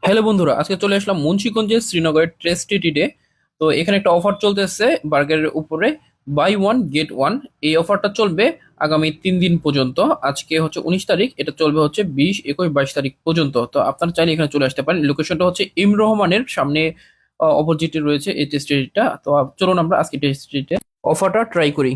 Hello বন্ধুরা, আজকে চলে আসলাম মুন্সিগঞ্জের শ্রীনগরের টেস্টি টিডে। তো এখানে একটা অফার চলতেছে বার্গারের উপরে, বাই ওয়ান গেট ওয়ান। এই অফারটা চলবে আগামী 3 দিন পর্যন্ত। আজকে হচ্ছে 19 তারিখ, এটা চলবে হচ্ছে 20, 21, 22 তারিখ পর্যন্ত। তো আপনারা চাইলে এখানে চলে আসতে পারেন। লোকেশনটা হচ্ছে ইম রহমানের সামনে, অপোজিটে রয়েছে এই টেস্টিটা। তো চলুন আমরা আজকে টেস্টিতে অফারটা ট্রাই করি।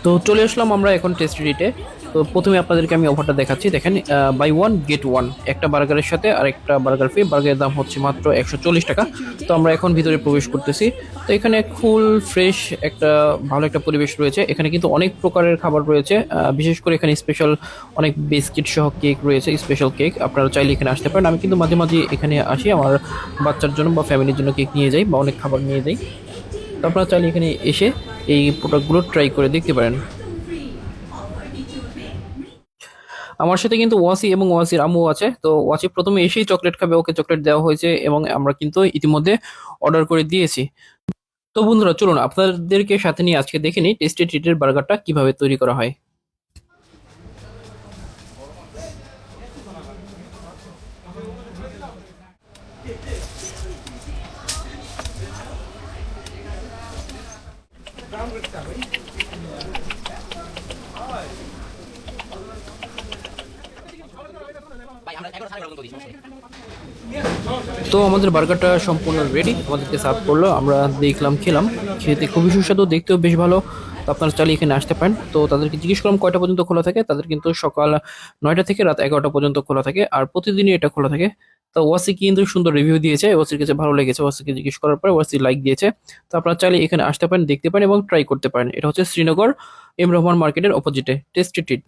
তো চলে আসলাম আমরা এখন টেস্টিতে। তো প্রথমে আপনাদেরকে আমি অফারটা দেখাচ্ছি, দেখেন, বাই ওয়ান গেট ওয়ান, একটা বার্গারের সাথে আরেকটা বার্গার ফ্রি। বার্গারের দাম হচ্ছে মাত্র 140 টাকা। তো আমরা এখন ভিতরে প্রবেশ করতেছি। তো এখানে ফুল ফ্রেশ একটা ভালো একটা পরিবেশ রয়েছে। এখানে কিন্তু অনেক প্রকারের খাবার রয়েছে, বিশেষ করে এখানে স্পেশাল অনেক বিস্কিট সহ কেক রয়েছে, স্পেশাল কেক। আপনারা চাইলে এখানে আসতে পারেন। আমি কিন্তু মাঝে মাঝে এখানে আসি আমার বাচ্চার জন্য বা ফ্যামিলির জন্য কেক নিয়ে যাই বা অনেক খাবার নিয়ে যাই। তো আপনারা চাইলে এখানে এসে এই প্রোডাক্টগুলো ট্রাই করে দেখতে পারেন। আমার সাথে কিন্তু ওয়াসি এবং ওয়াসির আম্মু আছে। তো ওয়াসি প্রথমে এসেই চকলেট খাবে, ওকে চকলেট দেওয়া হয়েছে এবং আমরা কিন্তু ইতিমধ্যে অর্ডার করে দিয়েছি। তো বন্ধুরা, চলুন আপনাদেরকে সাথে নিয়ে আজকে দেখে নিই টেস্টি ট্রিটের বার্গারটা কিভাবে তৈরি করা হয়। তো আমাদের বার্গারটা সম্পূর্ণ রেডি, আমাদেরকে সার্ভ করলো, আমরা দেখলাম, খেলাম। খেতে খুবই সুস্বাদু, দেখতেও বেশ ভালো। তো আপনারা চাইলে এখানে আসতে পারেন। তো তাদেরকে জিজ্ঞেস করলাম কয়টা পর্যন্ত খোলা থাকে, তাদের কিন্তু সকাল 9টা থেকে রাত 11টা পর্যন্ত খোলা থাকে, আর প্রতিদিনই এটা খোলা থাকে। তো ওয়াসি কিন্তু সুন্দর রিভিউ দিয়েছে, ওয়াসির কাছে ভালো লেগেছে। ওয়াসিকে জিজ্ঞেস করার পরে ওয়াসি লাইক দিয়েছে। তো আপনারা চাইলে এখানে আসতে পারেন, দেখতে পারেন এবং ট্রাই করতে পারেন। এটা হচ্ছে শ্রীনগর এম রহমান মার্কেটের অপোজিটে টেস্টি ট্রিট।